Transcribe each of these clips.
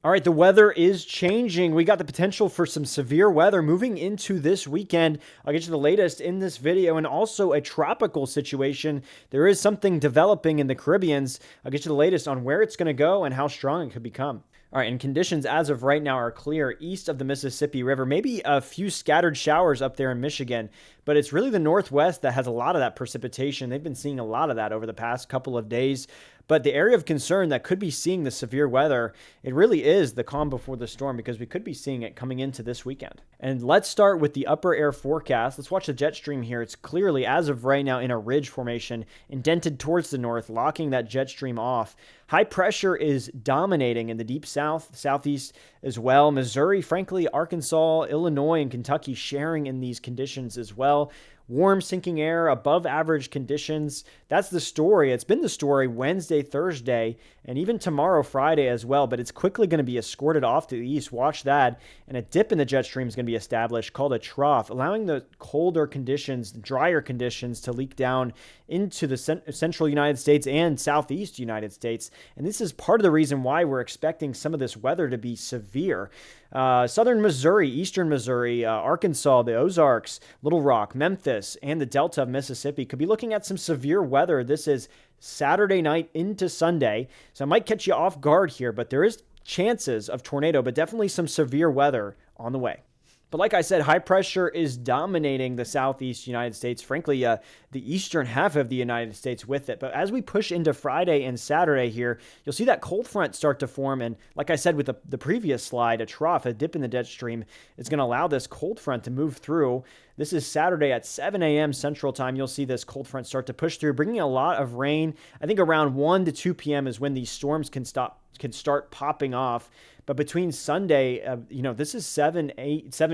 All right, the weather is changing. We got the potential for some severe weather moving into this weekend. I'll get you the latest in this video, and also a tropical situation. There is something developing in the Caribbeans. I'll get you the latest on where it's going to go and how strong it could become. All right, and conditions as of right now are clear east of the Mississippi River. Maybe a few scattered showers up there in Michigan, but it's really the Northwest that has a lot of that precipitation. They've been seeing a lot of that over the past couple of days. But the area of concern that could be seeing the severe weather, it really is the calm before the storm, because we could be seeing it coming into this weekend. And let's start with the upper air forecast. Let's watch the jet stream here. It's clearly, as of right now, in a ridge formation, indented towards the north, locking that jet stream off. High pressure is dominating in the deep south, southeast as well. Missouri, frankly, Arkansas, Illinois, and Kentucky sharing in these conditions as well. Warm sinking air, above average conditions. That's the story. It's been the story Wednesday, Thursday, and even tomorrow, Friday as well. But it's quickly going to be escorted off to the east. Watch that. And a dip in the jet stream is going to be established called a trough, allowing the colder conditions, drier conditions to leak down into the central United States and southeast United States. And this is part of the reason why we're expecting some of this weather to be severe. Southern Missouri, eastern Missouri, Arkansas, the Ozarks, Little Rock, Memphis, and the Delta of Mississippi could be looking at some severe weather. This is Saturday night into Sunday, so it might catch you off guard here, but there is chances of tornado, but definitely some severe weather on the way. But like I said, high pressure is dominating the southeast United States, frankly, the eastern half of the United States with it. But as we push into Friday and Saturday here, you'll see that cold front start to form. And like I said with the previous slide, a trough, a dip in the jet stream is going to allow this cold front to move through. This is Saturday at 7 a.m. Central Time. You'll see this cold front start to push through, bringing a lot of rain. I think around 1 to 2 p.m. is when these storms can start popping off. But between Sunday, this is 7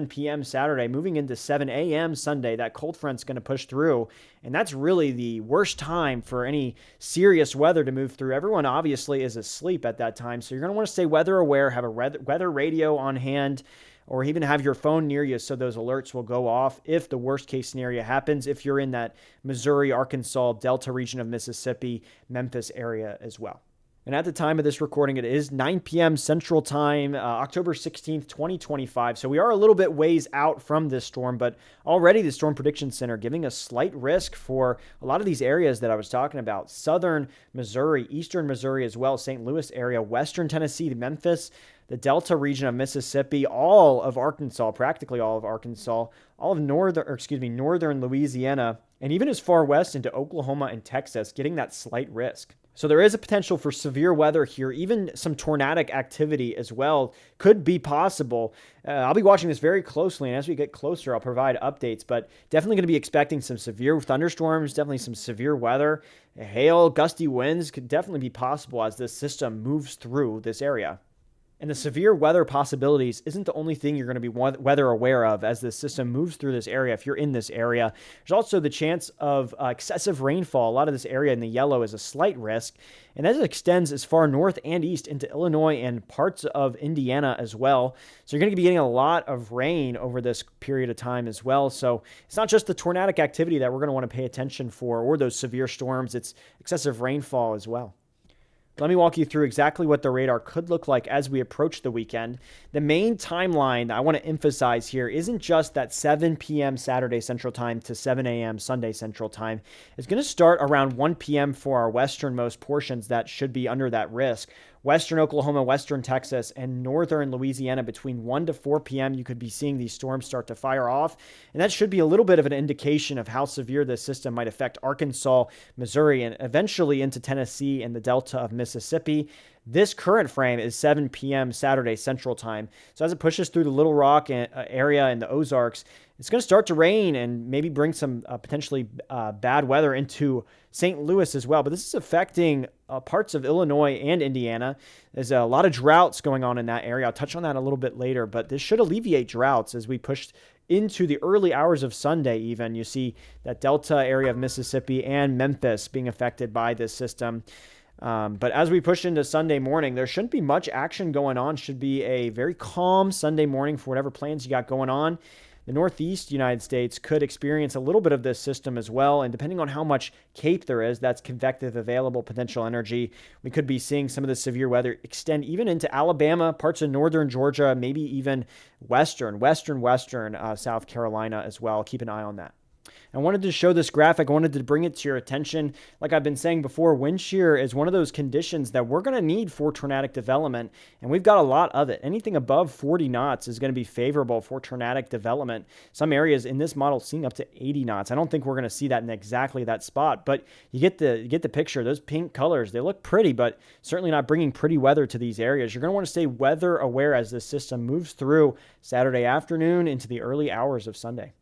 p.m. Saturday, moving into 7 a.m. Sunday, that cold front's going to push through. And that's really the worst time for any serious weather to move through. Everyone obviously is asleep at that time. So you're going to want to stay weather aware, have a weather radio on hand, or even have your phone near you so those alerts will go off if the worst case scenario happens, if you're in that Missouri, Arkansas, Delta region of Mississippi, Memphis area as well. And at the time of this recording, it is 9 p.m. Central Time, October 16th, 2025. So we are a little bit ways out from this storm, but already the Storm Prediction Center giving a slight risk for a lot of these areas that I was talking about. Southern Missouri, eastern Missouri as well, St. Louis area, western Tennessee, Memphis, the Delta region of Mississippi, all of Arkansas, practically all of Arkansas, all of northern Louisiana, and even as far west into Oklahoma and Texas, getting that slight risk. So there is a potential for severe weather here. Even some tornadic activity as well could be possible. I'll be watching this very closely, and as we get closer, I'll provide updates, but definitely going to be expecting some severe thunderstorms, definitely some severe weather. Hail, gusty winds could definitely be possible as this system moves through this area. And the severe weather possibilities isn't the only thing you're going to be weather aware of as the system moves through this area. If you're in this area, there's also the chance of excessive rainfall. A lot of this area in the yellow is a slight risk. And as it extends as far north and east into Illinois and parts of Indiana as well. So you're going to be getting a lot of rain over this period of time as well. So it's not just the tornadic activity that we're going to want to pay attention for or those severe storms. It's excessive rainfall as well. Let me walk you through exactly what the radar could look like as we approach the weekend. The main timeline I want to emphasize here isn't just that 7 p.m. Saturday Central Time to 7 a.m. Sunday Central Time. It's going to start around 1 p.m. for our westernmost portions that should be under that risk. Western Oklahoma, western Texas, and northern Louisiana between 1 to 4 p.m. You could be seeing these storms start to fire off. And that should be a little bit of an indication of how severe this system might affect Arkansas, Missouri, and eventually into Tennessee and the Delta of Mississippi. This current frame is 7 p.m. Saturday Central Time. So as it pushes through the Little Rock area and the Ozarks, it's going to start to rain and maybe bring some potentially bad weather into St. Louis as well. But this is affecting parts of Illinois and Indiana. There's a lot of droughts going on in that area. I'll touch on that a little bit later, but this should alleviate droughts as we push into the early hours of Sunday even. You see that Delta area of Mississippi and Memphis being affected by this system. But as we push into Sunday morning, there shouldn't be much action going on. Should be a very calm Sunday morning for whatever plans you got going on. the northeast United States could experience a little bit of this system as well. And depending on how much CAPE there is, that's convective available potential energy, we could be seeing some of the severe weather extend even into Alabama, parts of northern Georgia, maybe even western South Carolina as well. Keep an eye on that. I wanted to show this graphic. I wanted to bring it to your attention. Like I've been saying before, wind shear is one of those conditions that we're going to need for tornadic development, and we've got a lot of it. Anything above 40 knots is going to be favorable for tornadic development. Some areas in this model seeing up to 80 knots. I don't think we're going to see that in exactly that spot, but you get the picture. Those pink colors, they look pretty, but certainly not bringing pretty weather to these areas. You're going to want to stay weather aware as this system moves through Saturday afternoon into the early hours of Sunday.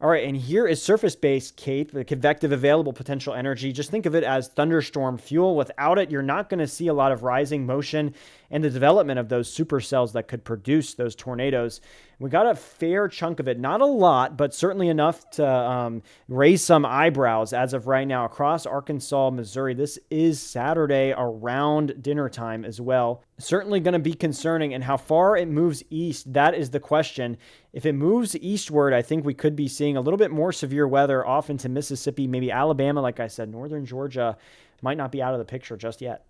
All right, and here is surface-based CAPE, the convective available potential energy. Just think of it as thunderstorm fuel. Without it, you're not going to see a lot of rising motion and the development of those supercells that could produce those tornadoes. We got a fair chunk of it, not a lot, but certainly enough to raise some eyebrows as of right now across Arkansas, Missouri. This is Saturday around dinner time as well. Certainly going to be concerning, and how far it moves east, that is the question. If it moves eastward, I think we could be seeing a little bit more severe weather off into Mississippi, maybe Alabama, like I said. Northern Georgia might not be out of the picture just yet.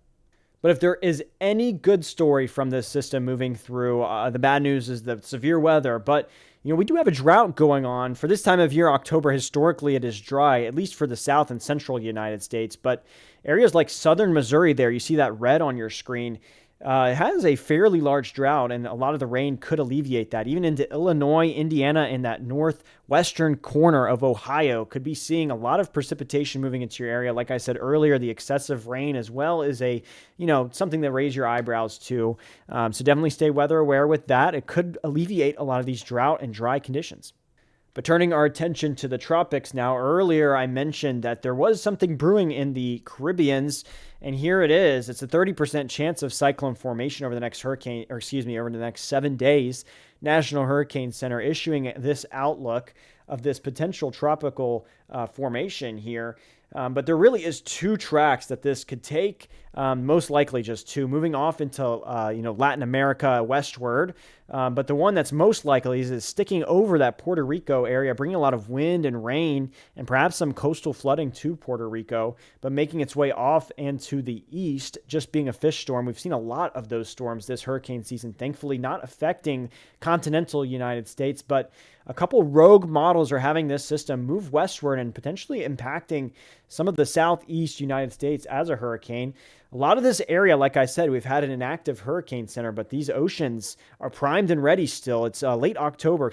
But if there is any good story from this system moving through, the bad news is the severe weather. But, we do have a drought going on. For this time of year, October, historically, it is dry, at least for the south and central United States. But areas like southern Missouri there, you see that red on your screen, it has a fairly large drought, and a lot of the rain could alleviate that. Even into Illinois, Indiana, and that northwestern corner of Ohio could be seeing a lot of precipitation moving into your area. Like I said earlier, the excessive rain as well is something that raise your eyebrows to. So definitely stay weather aware with that. It could alleviate a lot of these drought and dry conditions. But turning our attention to the tropics now, earlier I mentioned that there was something brewing in the Caribbeans, and here it is. It's a 30% chance of cyclone formation over the next over the next 7 days. National Hurricane Center issuing this outlook of this potential tropical formation here. But there really is two tracks that this could take, most likely just two, moving off into Latin America westward. But the one that's most likely is sticking over that Puerto Rico area, bringing a lot of wind and rain and perhaps some coastal flooding to Puerto Rico, but making its way off and to the east, just being a fish storm. We've seen a lot of those storms this hurricane season, thankfully not affecting continental United States, but a couple rogue models are having this system move westward and potentially impacting some of the southeast United States as a hurricane. A lot of this area, like I said, we've had an inactive hurricane center, but these oceans are primed and ready still. It's mid-October,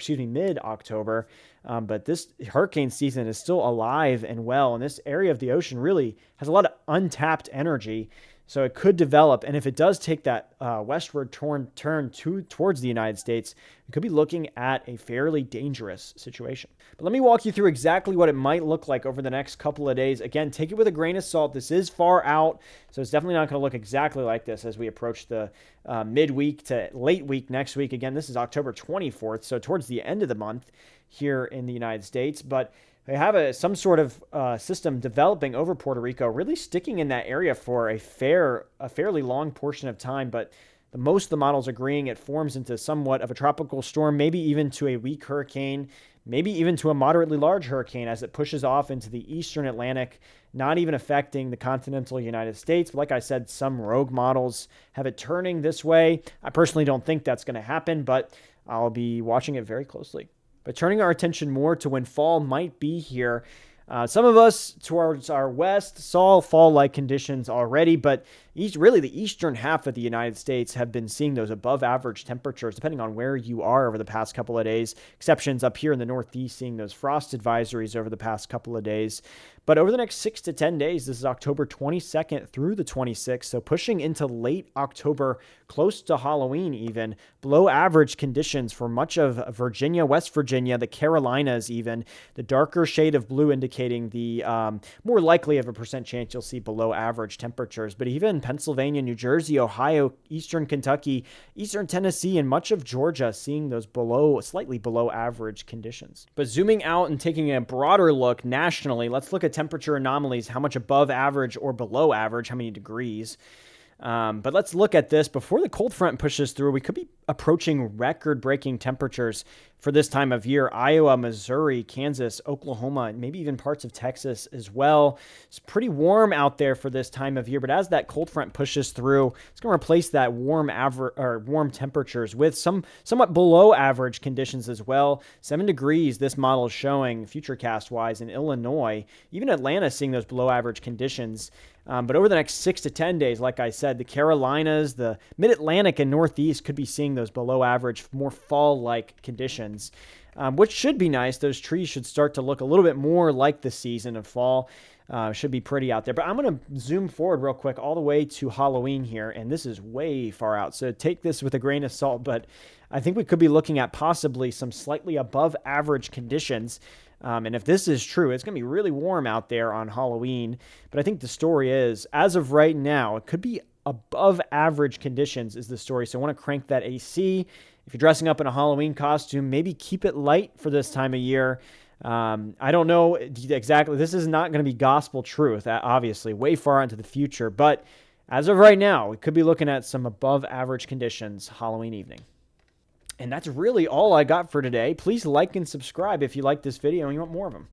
but this hurricane season is still alive and well, and this area of the ocean really has a lot of untapped energy. So it could develop, and if it does take that westward turn towards the United States, we could be looking at a fairly dangerous situation. But let me walk you through exactly what it might look like over the next couple of days. Again, take it with a grain of salt. This is far out, so it's definitely not going to look exactly like this as we approach the midweek to late week next week. Again, this is October 24th, so towards the end of the month here in the United States. But they have some sort of system developing over Puerto Rico, really sticking in that area for a fairly long portion of time. But most of the models agreeing it forms into somewhat of a tropical storm, maybe even to a weak hurricane, maybe even to a moderately large hurricane as it pushes off into the eastern Atlantic, not even affecting the continental United States. But like I said, some rogue models have it turning this way. I personally don't think that's going to happen, but I'll be watching it very closely. But turning our attention more to when fall might be here, some of us towards our west saw fall-like conditions already, but really the eastern half of the United States have been seeing those above average temperatures, depending on where you are over the past couple of days. Exceptions up here in the Northeast, seeing those frost advisories over the past couple of days. But over the next 6 to 10 days, this is October 22nd through the 26th, so pushing into late October, close to Halloween even, below average conditions for much of Virginia, West Virginia, the Carolinas even, the darker shade of blue indicating the more likely of a percent chance you'll see below average temperatures. But even Pennsylvania, New Jersey, Ohio, eastern Kentucky, eastern Tennessee, and much of Georgia seeing those slightly below average conditions. But zooming out and taking a broader look nationally, let's look at temperature anomalies, how much above average or below average, how many degrees. But let's look at this. Before the cold front pushes through, we could be approaching record-breaking temperatures for this time of year. Iowa, Missouri, Kansas, Oklahoma, and maybe even parts of Texas as well. It's pretty warm out there for this time of year, but as that cold front pushes through, it's going to replace that warm temperatures with somewhat below average conditions as well. 7 degrees, this model is showing futurecast-wise in Illinois. Even Atlanta seeing those below average conditions. But over the next 6 to 10 days, like I said, the Carolinas, the Mid-Atlantic and Northeast could be seeing those below average, more fall-like conditions, which should be nice. Those trees should start to look a little bit more like the season of fall. Should be pretty out there. But I'm going to zoom forward real quick all the way to Halloween here, and this is way far out. So take this with a grain of salt, but I think we could be looking at possibly some slightly above average conditions. And if this is true, it's going to be really warm out there on Halloween. But I think the story is, as of right now, it could be above average conditions is the story. So I want to crank that AC. If you're dressing up in a Halloween costume, maybe keep it light for this time of year. I don't know exactly. This is not going to be gospel truth, obviously, way far into the future. But as of right now, we could be looking at some above average conditions Halloween evening. And that's really all I got for today. Please like and subscribe if you like this video and you want more of them.